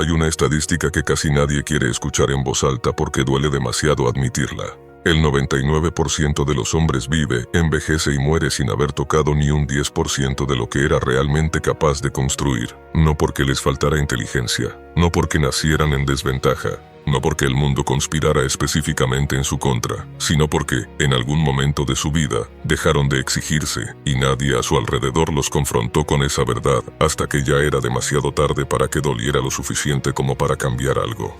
Hay una estadística que casi nadie quiere escuchar en voz alta porque duele demasiado admitirla. El 99% de los hombres vive, envejece y muere sin haber tocado ni un 10% de lo que era realmente capaz de construir. No porque les faltara inteligencia, no porque nacieran en desventaja, no porque el mundo conspirara específicamente en su contra, sino porque, en algún momento de su vida, dejaron de exigirse, y nadie a su alrededor los confrontó con esa verdad, hasta que ya era demasiado tarde para que doliera lo suficiente como para cambiar algo.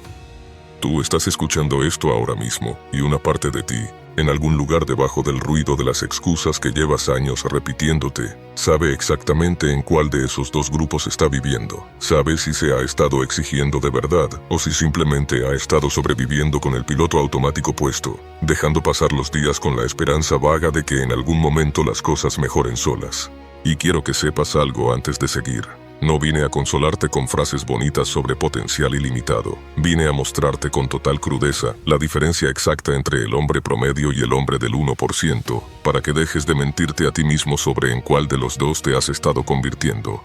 Tú estás escuchando esto ahora mismo, y una parte de ti, en algún lugar debajo del ruido de las excusas que llevas años repitiéndote, sabe exactamente en cuál de esos dos grupos está viviendo. Sabe si se ha estado exigiendo de verdad, o si simplemente ha estado sobreviviendo con el piloto automático puesto, dejando pasar los días con la esperanza vaga de que en algún momento las cosas mejoren solas. Y quiero que sepas algo antes de seguir. No vine a consolarte con frases bonitas sobre potencial ilimitado. Vine a mostrarte con total crudeza la diferencia exacta entre el hombre promedio y el hombre del 1%, para que dejes de mentirte a ti mismo sobre en cuál de los dos te has estado convirtiendo.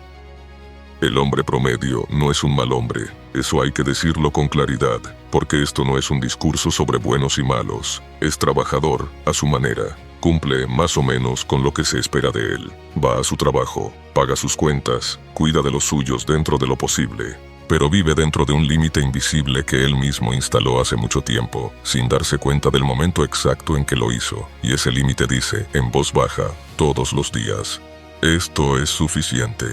El hombre promedio no es un mal hombre, eso hay que decirlo con claridad, porque esto no es un discurso sobre buenos y malos. Es trabajador, a su manera. Cumple más o menos con lo que se espera de él. Va a su trabajo, paga sus cuentas, cuida de los suyos dentro de lo posible, pero vive dentro de un límite invisible que él mismo instaló hace mucho tiempo, sin darse cuenta del momento exacto en que lo hizo. Y ese límite dice, en voz baja, todos los días: esto es suficiente.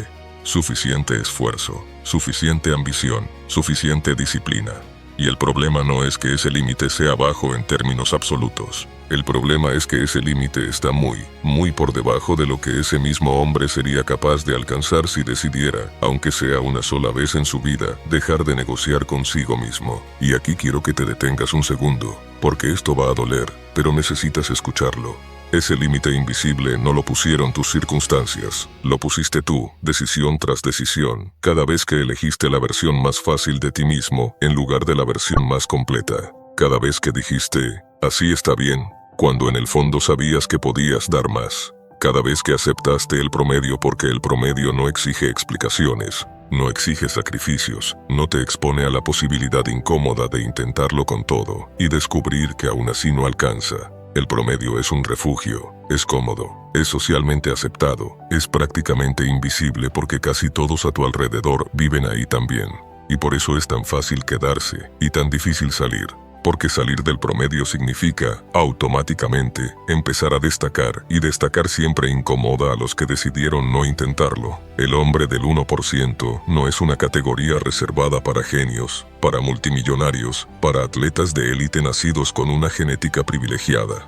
Suficiente esfuerzo, suficiente ambición, suficiente disciplina. Y el problema no es que ese límite sea bajo en términos absolutos. El problema es que ese límite está muy por debajo de lo que ese mismo hombre sería capaz de alcanzar si decidiera, aunque sea una sola vez en su vida, dejar de negociar consigo mismo. Y aquí quiero que te detengas un segundo, porque esto va a doler, pero necesitas escucharlo. Ese límite invisible no lo pusieron tus circunstancias, lo pusiste tú, decisión tras decisión, cada vez que elegiste la versión más fácil de ti mismo en lugar de la versión más completa. Cada vez que dijiste, así está bien, cuando en el fondo sabías que podías dar más. Cada vez que aceptaste el promedio porque el promedio no exige explicaciones, no exige sacrificios, no te expone a la posibilidad incómoda de intentarlo con todo y descubrir que aún así no alcanza. El promedio es un refugio, es cómodo, es socialmente aceptado, es prácticamente invisible porque casi todos a tu alrededor viven ahí también. Y por eso es tan fácil quedarse y tan difícil salir. Porque salir del promedio significa, automáticamente, empezar a destacar, y destacar siempre incomoda a los que decidieron no intentarlo. El hombre del 1% no es una categoría reservada para genios, para multimillonarios, para atletas de élite nacidos con una genética privilegiada.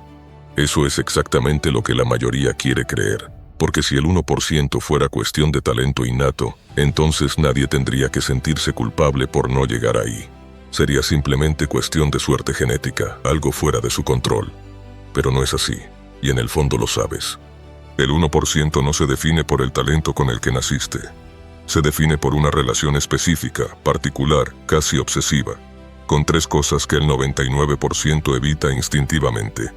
Eso es exactamente lo que la mayoría quiere creer. Porque si el 1% fuera cuestión de talento innato, entonces nadie tendría que sentirse culpable por no llegar ahí. Sería simplemente cuestión de suerte genética, algo fuera de su control. Pero no es así, y en el fondo lo sabes. El 1% no se define por el talento con el que naciste. Se define por una relación específica, particular, casi obsesiva, con tres cosas que el 99% evita instintivamente: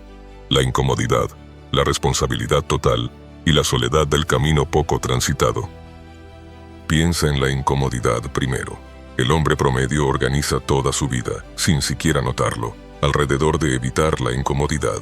la incomodidad, la responsabilidad total y la soledad del camino poco transitado. Piensa en la incomodidad primero. El hombre promedio organiza toda su vida, sin siquiera notarlo, alrededor de evitar la incomodidad.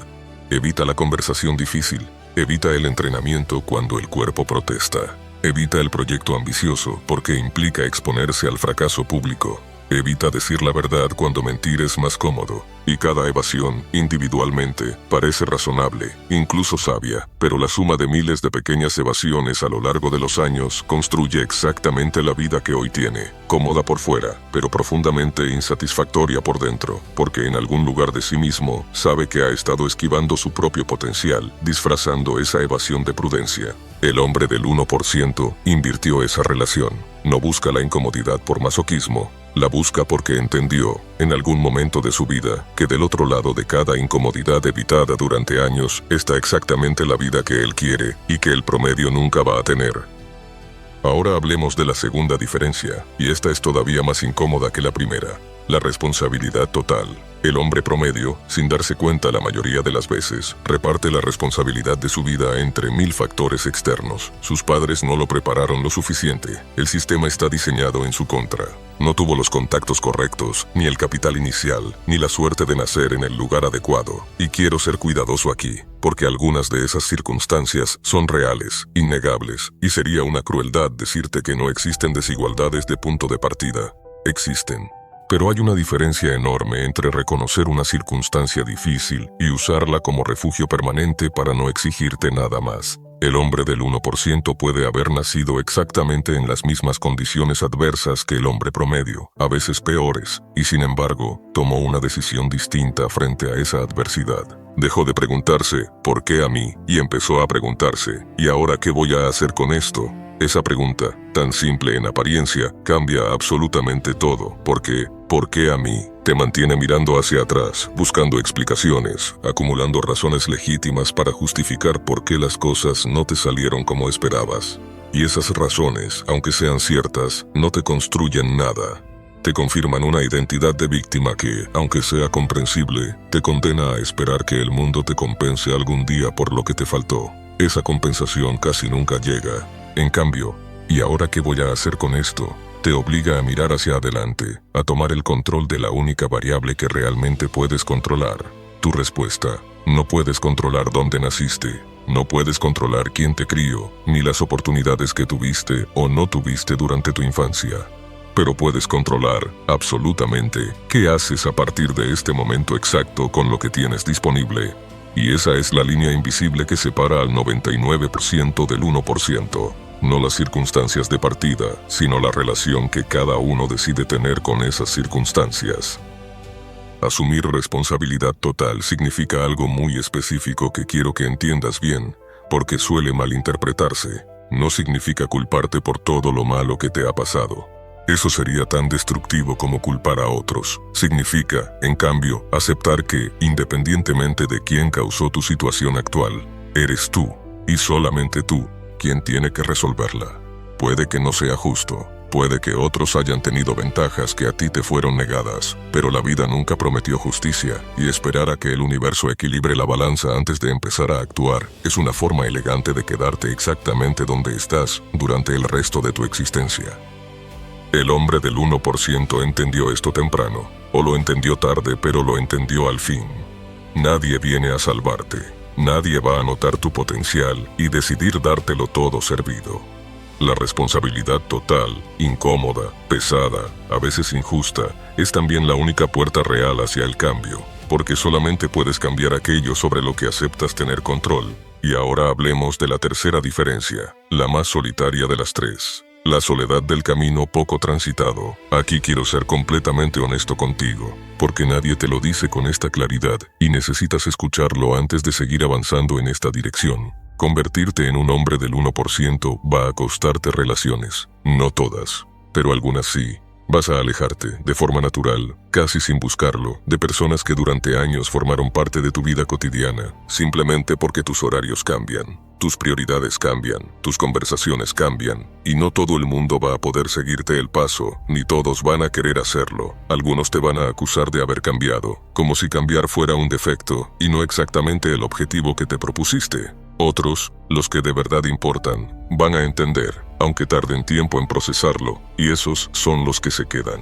Evita la conversación difícil, evita el entrenamiento cuando el cuerpo protesta, evita el proyecto ambicioso porque implica exponerse al fracaso público, evita decir la verdad cuando mentir es más cómodo, y cada evasión, individualmente, parece razonable, incluso sabia, pero la suma de miles de pequeñas evasiones a lo largo de los años construye exactamente la vida que hoy tiene, cómoda por fuera, pero profundamente insatisfactoria por dentro, porque en algún lugar de sí mismo sabe que ha estado esquivando su propio potencial, disfrazando esa evasión de prudencia. El hombre del 1% invirtió esa relación. No busca la incomodidad por masoquismo, la busca porque entendió, en algún momento de su vida, que del otro lado de cada incomodidad evitada durante años está exactamente la vida que él quiere y que el promedio nunca va a tener. Ahora hablemos de la segunda diferencia, y esta es todavía más incómoda que la primera. La responsabilidad total. El hombre promedio, sin darse cuenta la mayoría de las veces, reparte la responsabilidad de su vida entre 1000 factores externos. Sus padres no lo prepararon lo suficiente. El sistema está diseñado en su contra. No tuvo los contactos correctos, ni el capital inicial, ni la suerte de nacer en el lugar adecuado. Y quiero ser cuidadoso aquí, porque algunas de esas circunstancias son reales, innegables, y sería una crueldad decirte que no existen desigualdades de punto de partida. Existen. Pero hay una diferencia enorme entre reconocer una circunstancia difícil y usarla como refugio permanente para no exigirte nada más. El hombre del 1% puede haber nacido exactamente en las mismas condiciones adversas que el hombre promedio, a veces peores, y sin embargo, tomó una decisión distinta frente a esa adversidad. Dejó de preguntarse, ¿por qué a mí? Y empezó a preguntarse, ¿y ahora qué voy a hacer con esto? Esa pregunta, tan simple en apariencia, cambia absolutamente todo. ¿Por qué a mí? Te mantiene mirando hacia atrás, buscando explicaciones, acumulando razones legítimas para justificar por qué las cosas no te salieron como esperabas. Y esas razones, aunque sean ciertas, no te construyen nada. Te confirman una identidad de víctima que, aunque sea comprensible, te condena a esperar que el mundo te compense algún día por lo que te faltó. Esa compensación casi nunca llega. En cambio, ¿y ahora qué voy a hacer con esto? Te obliga a mirar hacia adelante, a tomar el control de la única variable que realmente puedes controlar. Tu respuesta. No puedes controlar dónde naciste. No puedes controlar quién te crió, ni las oportunidades que tuviste o no tuviste durante tu infancia. Pero puedes controlar, absolutamente, qué haces a partir de este momento exacto con lo que tienes disponible. Y esa es la línea invisible que separa al 99% del 1%. No las circunstancias de partida, sino la relación que cada uno decide tener con esas circunstancias. Asumir responsabilidad total significa algo muy específico que quiero que entiendas bien, porque suele malinterpretarse. No significa culparte por todo lo malo que te ha pasado. Eso sería tan destructivo como culpar a otros. Significa, en cambio, aceptar que, independientemente de quién causó tu situación actual, eres tú, y solamente tú, quien tiene que resolverla. Puede que no sea justo, puede que otros hayan tenido ventajas que a ti te fueron negadas, pero la vida nunca prometió justicia, y esperar a que el universo equilibre la balanza antes de empezar a actuar es una forma elegante de quedarte exactamente donde estás durante el resto de tu existencia. El hombre del 1% entendió esto temprano, o lo entendió tarde, pero lo entendió al fin. Nadie viene a salvarte. Nadie va a notar tu potencial y decidir dártelo todo servido. La responsabilidad total, incómoda, pesada, a veces injusta, es también la única puerta real hacia el cambio, porque solamente puedes cambiar aquello sobre lo que aceptas tener control. Y ahora hablemos de la tercera diferencia, la más solitaria de las tres. La soledad del camino poco transitado. Aquí quiero ser completamente honesto contigo, porque nadie te lo dice con esta claridad y necesitas escucharlo antes de seguir avanzando en esta dirección. Convertirte en un hombre del 1% va a costarte relaciones. No todas, pero algunas sí. Vas a alejarte, de forma natural, casi sin buscarlo, de personas que durante años formaron parte de tu vida cotidiana, simplemente porque tus horarios cambian, tus prioridades cambian, tus conversaciones cambian, y no todo el mundo va a poder seguirte el paso, ni todos van a querer hacerlo. Algunos te van a acusar de haber cambiado, como si cambiar fuera un defecto, y no exactamente el objetivo que te propusiste. Otros, los que de verdad importan, van a entender, aunque tarden tiempo en procesarlo, y esos son los que se quedan.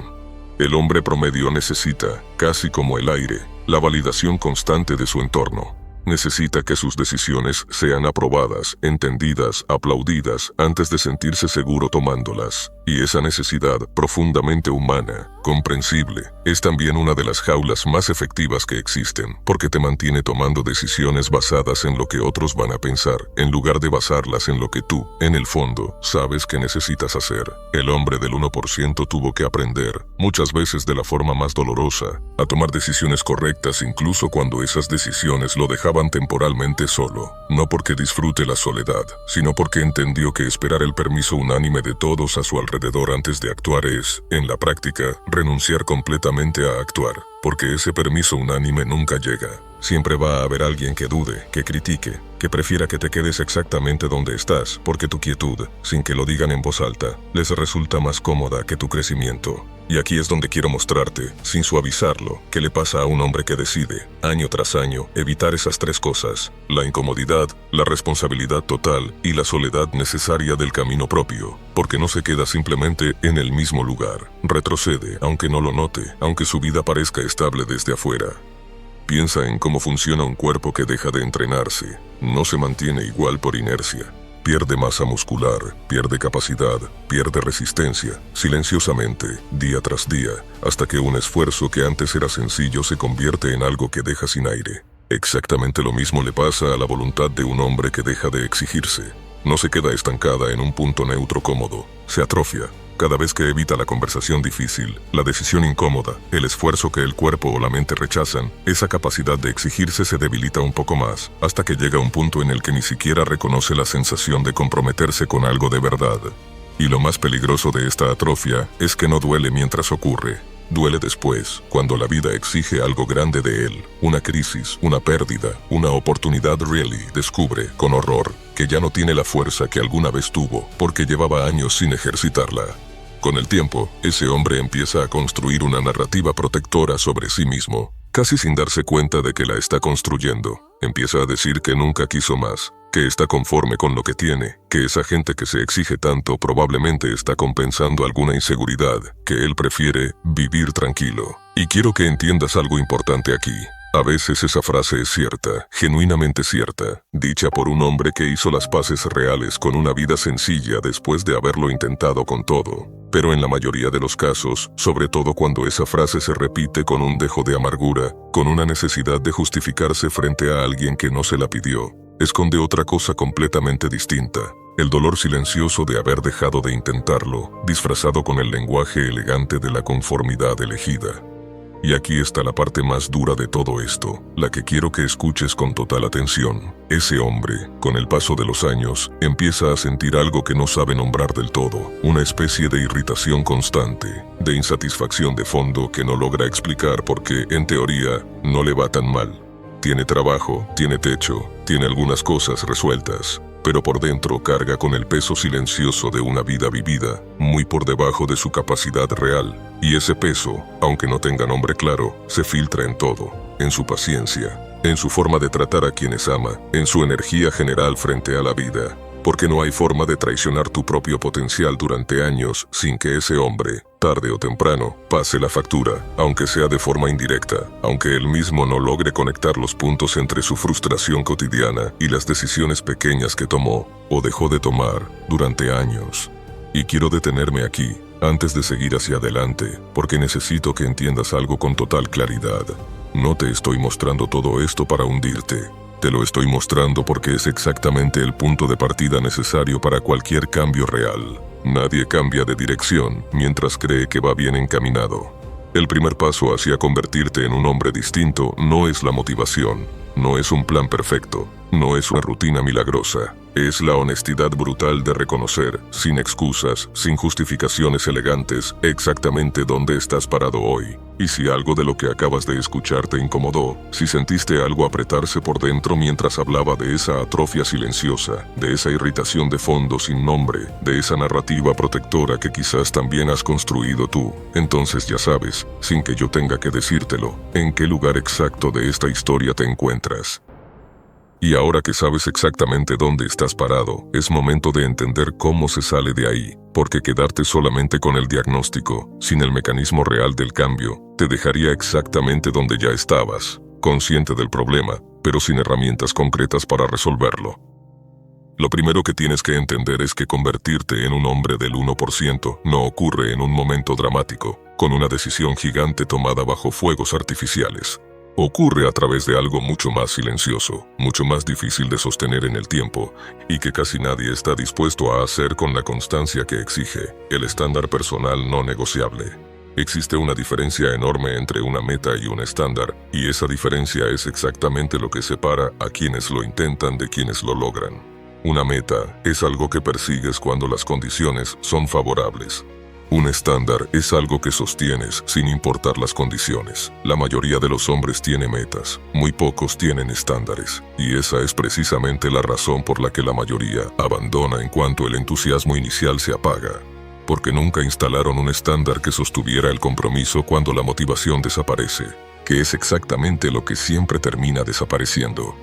El hombre promedio necesita, casi como el aire, la validación constante de su entorno. Necesita que sus decisiones sean aprobadas, entendidas, aplaudidas, antes de sentirse seguro tomándolas. Y esa necesidad, profundamente humana, comprensible, es también una de las jaulas más efectivas que existen, porque te mantiene tomando decisiones basadas en lo que otros van a pensar, en lugar de basarlas en lo que tú, en el fondo, sabes que necesitas hacer. El hombre del 1% tuvo que aprender, muchas veces de la forma más dolorosa, a tomar decisiones correctas incluso cuando esas decisiones lo dejaban temporalmente solo, no porque disfrute la soledad, sino porque entendió que esperar el permiso unánime de todos a su alrededor antes de actuar es, en la práctica, renunciar completamente a actuar, porque ese permiso unánime nunca llega. Siempre va a haber alguien que dude, que critique, que prefiera que te quedes exactamente donde estás, porque tu quietud, sin que lo digan en voz alta, les resulta más cómoda que tu crecimiento. Y aquí es donde quiero mostrarte, sin suavizarlo, qué le pasa a un hombre que decide, año tras año, evitar esas tres cosas: la incomodidad, la responsabilidad total y la soledad necesaria del camino propio, porque no se queda simplemente en el mismo lugar. Retrocede, aunque no lo note, aunque su vida parezca estable desde afuera. Piensa en cómo funciona un cuerpo que deja de entrenarse. No se mantiene igual por inercia. Pierde masa muscular, pierde capacidad, pierde resistencia, silenciosamente, día tras día, hasta que un esfuerzo que antes era sencillo se convierte en algo que deja sin aire. Exactamente lo mismo le pasa a la voluntad de un hombre que deja de exigirse. No se queda estancada en un punto neutro cómodo, se atrofia. Cada vez que evita la conversación difícil, la decisión incómoda, el esfuerzo que el cuerpo o la mente rechazan, esa capacidad de exigirse se debilita un poco más, hasta que llega un punto en el que ni siquiera reconoce la sensación de comprometerse con algo de verdad. Y lo más peligroso de esta atrofia es que no duele mientras ocurre. Duele después, cuando la vida exige algo grande de él, una crisis, una pérdida, una oportunidad. Descubre, con horror, que ya no tiene la fuerza que alguna vez tuvo, porque llevaba años sin ejercitarla. Con el tiempo, ese hombre empieza a construir una narrativa protectora sobre sí mismo, casi sin darse cuenta de que la está construyendo. Empieza a decir que nunca quiso más, que está conforme con lo que tiene, que esa gente que se exige tanto probablemente está compensando alguna inseguridad, que él prefiere vivir tranquilo. Y quiero que entiendas algo importante aquí. A veces esa frase es cierta, genuinamente cierta, dicha por un hombre que hizo las paces reales con una vida sencilla después de haberlo intentado con todo. Pero en la mayoría de los casos, sobre todo cuando esa frase se repite con un dejo de amargura, con una necesidad de justificarse frente a alguien que no se la pidió, esconde otra cosa completamente distinta: el dolor silencioso de haber dejado de intentarlo, disfrazado con el lenguaje elegante de la conformidad elegida. Y aquí está la parte más dura de todo esto, la que quiero que escuches con total atención. Ese hombre, con el paso de los años, empieza a sentir algo que no sabe nombrar del todo, una especie de irritación constante, de insatisfacción de fondo que no logra explicar porque, en teoría, no le va tan mal. Tiene trabajo, tiene techo, tiene algunas cosas resueltas, pero por dentro carga con el peso silencioso de una vida vivida, muy por debajo de su capacidad real. Y ese peso, aunque no tenga nombre claro, se filtra en todo, en su paciencia, en su forma de tratar a quienes ama, en su energía general frente a la vida. Porque no hay forma de traicionar tu propio potencial durante años sin que ese hombre, tarde o temprano, pase la factura, aunque sea de forma indirecta, aunque él mismo no logre conectar los puntos entre su frustración cotidiana y las decisiones pequeñas que tomó, o dejó de tomar, durante años. Y quiero detenerme aquí, antes de seguir hacia adelante, porque necesito que entiendas algo con total claridad. No te estoy mostrando todo esto para hundirte. Te lo estoy mostrando porque es exactamente el punto de partida necesario para cualquier cambio real. Nadie cambia de dirección mientras cree que va bien encaminado. El primer paso hacia convertirte en un hombre distinto no es la motivación, no es un plan perfecto, no es una rutina milagrosa. Es la honestidad brutal de reconocer, sin excusas, sin justificaciones elegantes, exactamente dónde estás parado hoy. Y si algo de lo que acabas de escuchar te incomodó, si sentiste algo apretarse por dentro mientras hablaba de esa atrofia silenciosa, de esa irritación de fondo sin nombre, de esa narrativa protectora que quizás también has construido tú, entonces ya sabes, sin que yo tenga que decírtelo, en qué lugar exacto de esta historia te encuentras. Y ahora que sabes exactamente dónde estás parado, es momento de entender cómo se sale de ahí, porque quedarte solamente con el diagnóstico, sin el mecanismo real del cambio, te dejaría exactamente donde ya estabas, consciente del problema, pero sin herramientas concretas para resolverlo. Lo primero que tienes que entender es que convertirte en un hombre del 1% no ocurre en un momento dramático, con una decisión gigante tomada bajo fuegos artificiales. Ocurre a través de algo mucho más silencioso, mucho más difícil de sostener en el tiempo, y que casi nadie está dispuesto a hacer con la constancia que exige, el estándar personal no negociable. Existe una diferencia enorme entre una meta y un estándar, y esa diferencia es exactamente lo que separa a quienes lo intentan de quienes lo logran. Una meta es algo que persigues cuando las condiciones son favorables. Un estándar es algo que sostienes sin importar las condiciones. La mayoría de los hombres tiene metas, muy pocos tienen estándares, y esa es precisamente la razón por la que la mayoría abandona en cuanto el entusiasmo inicial se apaga. Porque nunca instalaron un estándar que sostuviera el compromiso cuando la motivación desaparece, que es exactamente lo que siempre termina desapareciendo.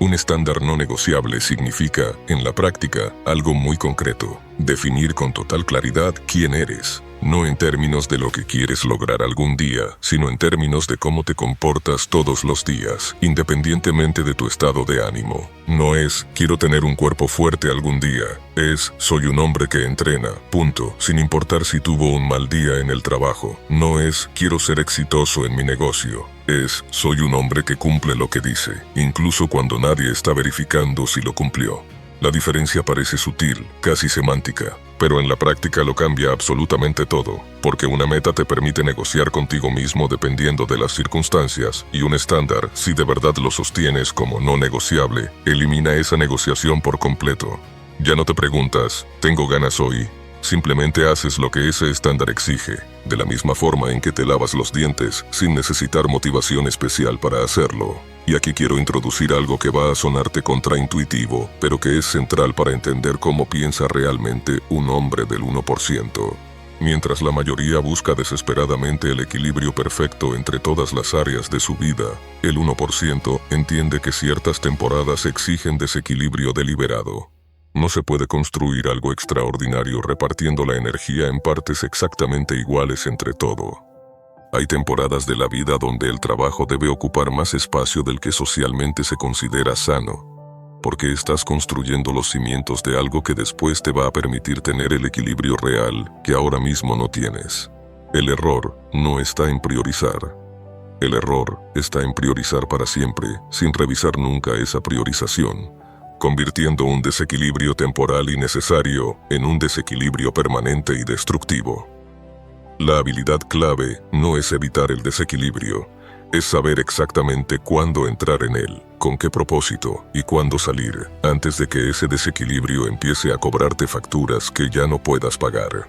Un estándar no negociable significa, en la práctica, algo muy concreto. Definir con total claridad quién eres, no en términos de lo que quieres lograr algún día, sino en términos de cómo te comportas todos los días, independientemente de tu estado de ánimo. No es, quiero tener un cuerpo fuerte algún día, es, soy un hombre que entrena, punto, sin importar si tuvo un mal día en el trabajo. No es, quiero ser exitoso en mi negocio. Es, soy un hombre que cumple lo que dice, incluso cuando nadie está verificando si lo cumplió. La diferencia parece sutil, casi semántica, pero en la práctica lo cambia absolutamente todo, porque una meta te permite negociar contigo mismo dependiendo de las circunstancias, y un estándar, si de verdad lo sostienes como no negociable, elimina esa negociación por completo. Ya no te preguntas, ¿tengo ganas hoy? Simplemente haces lo que ese estándar exige, de la misma forma en que te lavas los dientes, sin necesitar motivación especial para hacerlo. Y aquí quiero introducir algo que va a sonarte contraintuitivo, pero que es central para entender cómo piensa realmente un hombre del 1%. Mientras la mayoría busca desesperadamente el equilibrio perfecto entre todas las áreas de su vida, el 1% entiende que ciertas temporadas exigen desequilibrio deliberado. No se puede construir algo extraordinario repartiendo la energía en partes exactamente iguales entre todo. Hay temporadas de la vida donde el trabajo debe ocupar más espacio del que socialmente se considera sano, porque estás construyendo los cimientos de algo que después te va a permitir tener el equilibrio real que ahora mismo no tienes. El error no está en priorizar. El error está en priorizar para siempre, sin revisar nunca esa priorización, convirtiendo un desequilibrio temporal innecesario en un desequilibrio permanente y destructivo. La habilidad clave no es evitar el desequilibrio, es saber exactamente cuándo entrar en él, con qué propósito y cuándo salir, antes de que ese desequilibrio empiece a cobrarte facturas que ya no puedas pagar.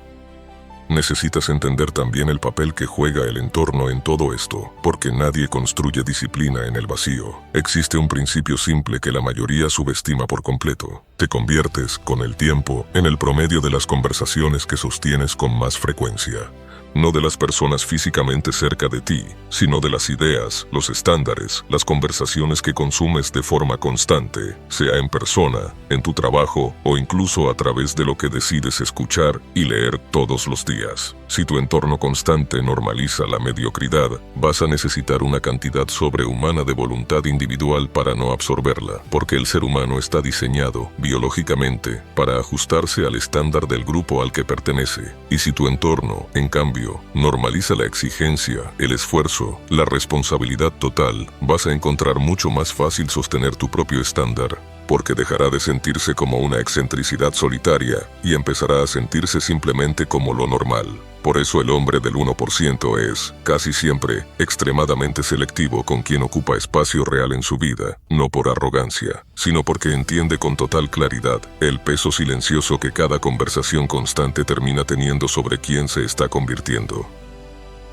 Necesitas entender también el papel que juega el entorno en todo esto, porque nadie construye disciplina en el vacío. Existe un principio simple que la mayoría subestima por completo. Te conviertes, con el tiempo, en el promedio de las conversaciones que sostienes con más frecuencia. No de las personas físicamente cerca de ti, sino de las ideas, los estándares, las conversaciones que consumes de forma constante, sea en persona, en tu trabajo o incluso a través de lo que decides escuchar y leer todos los días. Si tu entorno constante normaliza la mediocridad, vas a necesitar una cantidad sobrehumana de voluntad individual para no absorberla, porque el ser humano está diseñado, biológicamente, para ajustarse al estándar del grupo al que pertenece. Y si tu entorno, en cambio, normaliza la exigencia, el esfuerzo, la responsabilidad total, vas a encontrar mucho más fácil sostener tu propio estándar, porque dejará de sentirse como una excentricidad solitaria y empezará a sentirse simplemente como lo normal. Por eso el hombre del 1% es, casi siempre, extremadamente selectivo con quien ocupa espacio real en su vida, no por arrogancia, sino porque entiende con total claridad el peso silencioso que cada conversación constante termina teniendo sobre quién se está convirtiendo.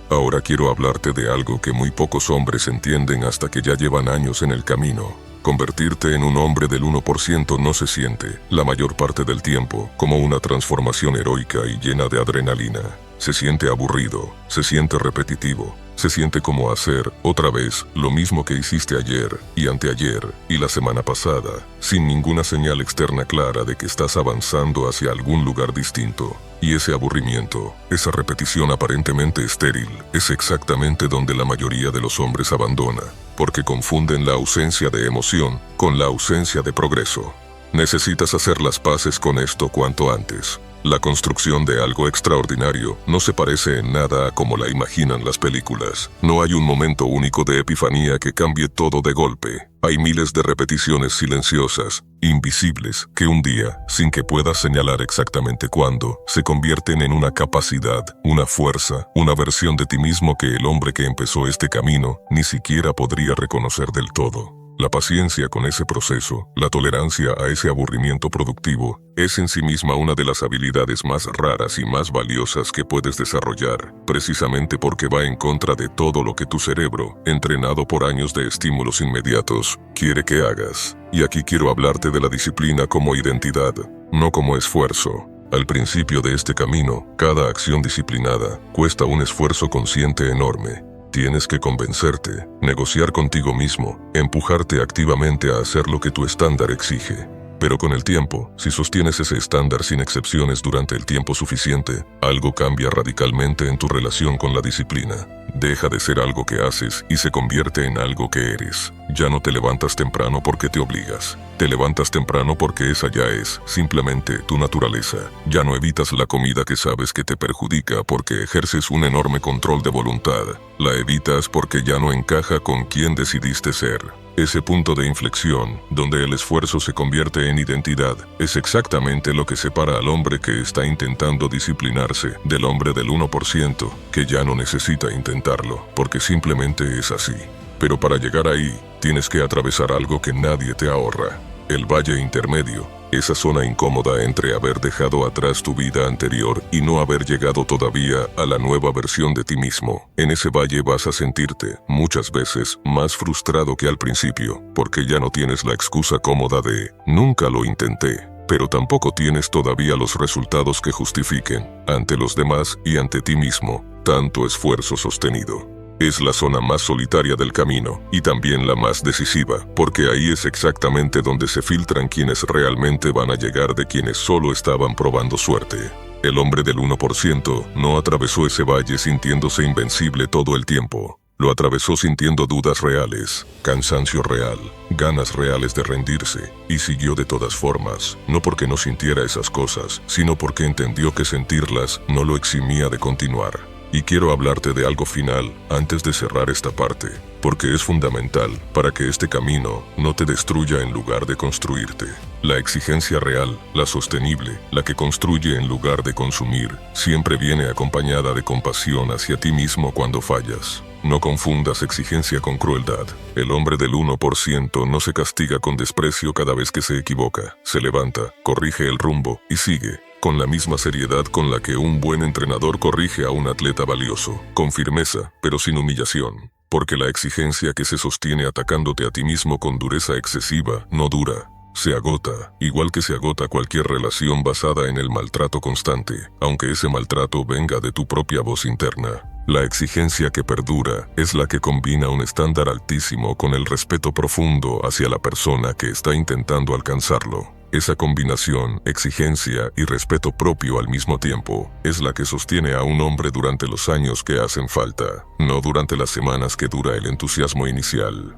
Ahora quiero hablarte de algo que muy pocos hombres entienden hasta que ya llevan años en el camino. Convertirte en un hombre del 1% no se siente, la mayor parte del tiempo, como una transformación heroica y llena de adrenalina. Se siente aburrido, se siente repetitivo, se siente como hacer, otra vez, lo mismo que hiciste ayer, y anteayer, y la semana pasada, sin ninguna señal externa clara de que estás avanzando hacia algún lugar distinto. Y ese aburrimiento, esa repetición aparentemente estéril, es exactamente donde la mayoría de los hombres abandona, porque confunden la ausencia de emoción con la ausencia de progreso. Necesitas hacer las paces con esto cuanto antes. La construcción de algo extraordinario no se parece en nada a como la imaginan las películas. No hay un momento único de epifanía que cambie todo de golpe. Hay miles de repeticiones silenciosas, invisibles, que un día, sin que puedas señalar exactamente cuándo, se convierten en una capacidad, una fuerza, una versión de ti mismo que el hombre que empezó este camino ni siquiera podría reconocer del todo. La paciencia con ese proceso, la tolerancia a ese aburrimiento productivo, es en sí misma una de las habilidades más raras y más valiosas que puedes desarrollar, precisamente porque va en contra de todo lo que tu cerebro, entrenado por años de estímulos inmediatos, quiere que hagas. Y aquí quiero hablarte de la disciplina como identidad, no como esfuerzo. Al principio de este camino, cada acción disciplinada cuesta un esfuerzo consciente enorme. Tienes que convencerte, negociar contigo mismo, empujarte activamente a hacer lo que tu estándar exige. Pero con el tiempo, si sostienes ese estándar sin excepciones durante el tiempo suficiente, algo cambia radicalmente en tu relación con la disciplina. Deja de ser algo que haces y se convierte en algo que eres. Ya no te levantas temprano porque te obligas. Te levantas temprano porque esa ya es, simplemente, tu naturaleza. Ya no evitas la comida que sabes que te perjudica porque ejerces un enorme control de voluntad. La evitas porque ya no encaja con quien decidiste ser. Ese punto de inflexión, donde el esfuerzo se convierte en identidad, es exactamente lo que separa al hombre que está intentando disciplinarse del hombre del 1%, que ya no necesita intentarlo, porque simplemente es así. Pero para llegar ahí, tienes que atravesar algo que nadie te ahorra: el valle intermedio, esa zona incómoda entre haber dejado atrás tu vida anterior y no haber llegado todavía a la nueva versión de ti mismo. En ese valle vas a sentirte, muchas veces, más frustrado que al principio, porque ya no tienes la excusa cómoda de «nunca lo intenté», pero tampoco tienes todavía los resultados que justifiquen, ante los demás y ante ti mismo, tanto esfuerzo sostenido. Es la zona más solitaria del camino, y también la más decisiva, porque ahí es exactamente donde se filtran quienes realmente van a llegar de quienes solo estaban probando suerte. El hombre del 1% no atravesó ese valle sintiéndose invencible todo el tiempo. Lo atravesó sintiendo dudas reales, cansancio real, ganas reales de rendirse, y siguió de todas formas, no porque no sintiera esas cosas, sino porque entendió que sentirlas no lo eximía de continuar. Y quiero hablarte de algo final antes de cerrar esta parte, porque es fundamental para que este camino no te destruya en lugar de construirte. La exigencia real, la sostenible, la que construye en lugar de consumir, siempre viene acompañada de compasión hacia ti mismo cuando fallas. No confundas exigencia con crueldad. El hombre del 1% no se castiga con desprecio cada vez que se equivoca. Se levanta, corrige el rumbo y sigue, con la misma seriedad con la que un buen entrenador corrige a un atleta valioso, con firmeza, pero sin humillación. Porque la exigencia que se sostiene atacándote a ti mismo con dureza excesiva no dura. Se agota, igual que se agota cualquier relación basada en el maltrato constante, aunque ese maltrato venga de tu propia voz interna. La exigencia que perdura es la que combina un estándar altísimo con el respeto profundo hacia la persona que está intentando alcanzarlo. Esa combinación, exigencia y respeto propio al mismo tiempo, es la que sostiene a un hombre durante los años que hacen falta, no durante las semanas que dura el entusiasmo inicial.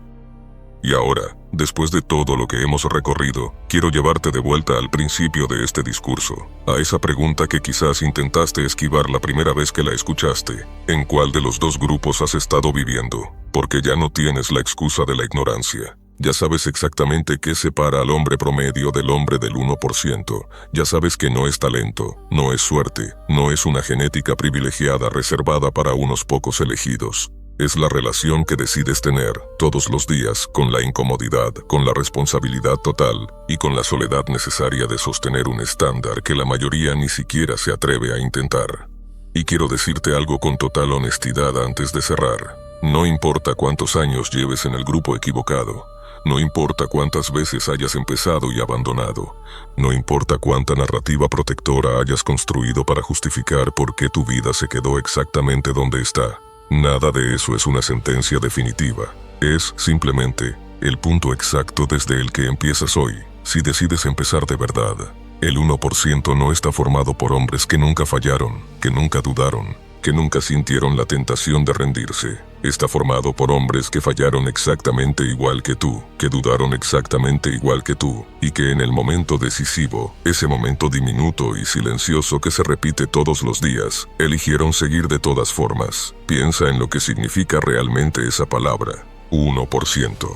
Y ahora, después de todo lo que hemos recorrido, quiero llevarte de vuelta al principio de este discurso, a esa pregunta que quizás intentaste esquivar la primera vez que la escuchaste: ¿en cuál de los dos grupos has estado viviendo? Porque ya no tienes la excusa de la ignorancia. Ya sabes exactamente qué separa al hombre promedio del hombre del 1%. Ya sabes que no es talento, no es suerte, no es una genética privilegiada reservada para unos pocos elegidos. Es la relación que decides tener todos los días con la incomodidad, con la responsabilidad total y con la soledad necesaria de sostener un estándar que la mayoría ni siquiera se atreve a intentar. Y quiero decirte algo con total honestidad antes de cerrar. No importa cuántos años lleves en el grupo equivocado. No importa cuántas veces hayas empezado y abandonado. No importa cuánta narrativa protectora hayas construido para justificar por qué tu vida se quedó exactamente donde está. Nada de eso es una sentencia definitiva. Es, simplemente, el punto exacto desde el que empiezas hoy, si decides empezar de verdad. El 1% no está formado por hombres que nunca fallaron, que nunca dudaron, que nunca sintieron la tentación de rendirse. Está formado por hombres que fallaron exactamente igual que tú, que dudaron exactamente igual que tú, y que en el momento decisivo, ese momento diminuto y silencioso que se repite todos los días, eligieron seguir de todas formas. Piensa en lo que significa realmente esa palabra, 1%.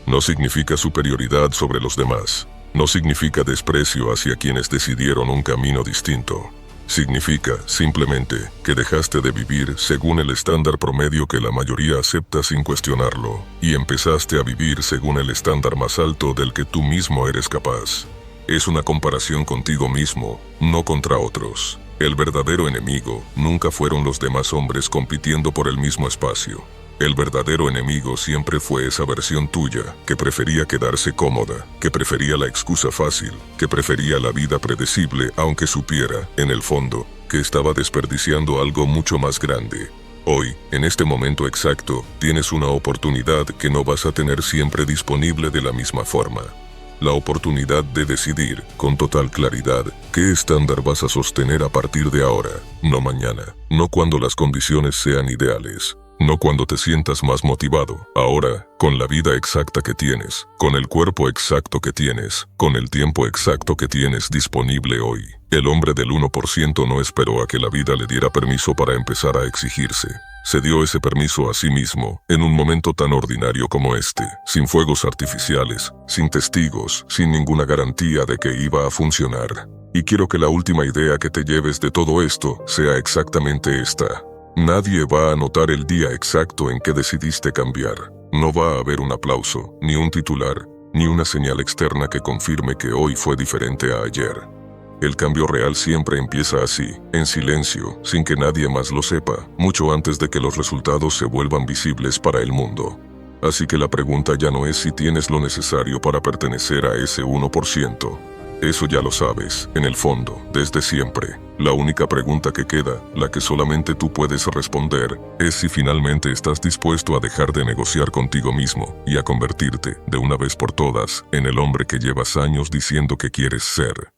No significa superioridad sobre los demás. No significa desprecio hacia quienes decidieron un camino distinto. Significa, simplemente, que dejaste de vivir según el estándar promedio que la mayoría acepta sin cuestionarlo, y empezaste a vivir según el estándar más alto del que tú mismo eres capaz. Es una comparación contigo mismo, no contra otros. El verdadero enemigo nunca fueron los demás hombres compitiendo por el mismo espacio. El verdadero enemigo siempre fue esa versión tuya, que prefería quedarse cómoda, que prefería la excusa fácil, que prefería la vida predecible aunque supiera, en el fondo, que estaba desperdiciando algo mucho más grande. Hoy, en este momento exacto, tienes una oportunidad que no vas a tener siempre disponible de la misma forma. La oportunidad de decidir, con total claridad, qué estándar vas a sostener a partir de ahora, no mañana, no cuando las condiciones sean ideales. No cuando te sientas más motivado, ahora, con la vida exacta que tienes, con el cuerpo exacto que tienes, con el tiempo exacto que tienes disponible hoy. El hombre del 1% no esperó a que la vida le diera permiso para empezar a exigirse. Se dio ese permiso a sí mismo, en un momento tan ordinario como este, sin fuegos artificiales, sin testigos, sin ninguna garantía de que iba a funcionar. Y quiero que la última idea que te lleves de todo esto sea exactamente esta. Nadie va a notar el día exacto en que decidiste cambiar. No va a haber un aplauso, ni un titular, ni una señal externa que confirme que hoy fue diferente a ayer. El cambio real siempre empieza así, en silencio, sin que nadie más lo sepa, mucho antes de que los resultados se vuelvan visibles para el mundo. Así que la pregunta ya no es si tienes lo necesario para pertenecer a ese 1%. Eso ya lo sabes, en el fondo, desde siempre. La única pregunta que queda, la que solamente tú puedes responder, es si finalmente estás dispuesto a dejar de negociar contigo mismo y a convertirte, de una vez por todas, en el hombre que llevas años diciendo que quieres ser.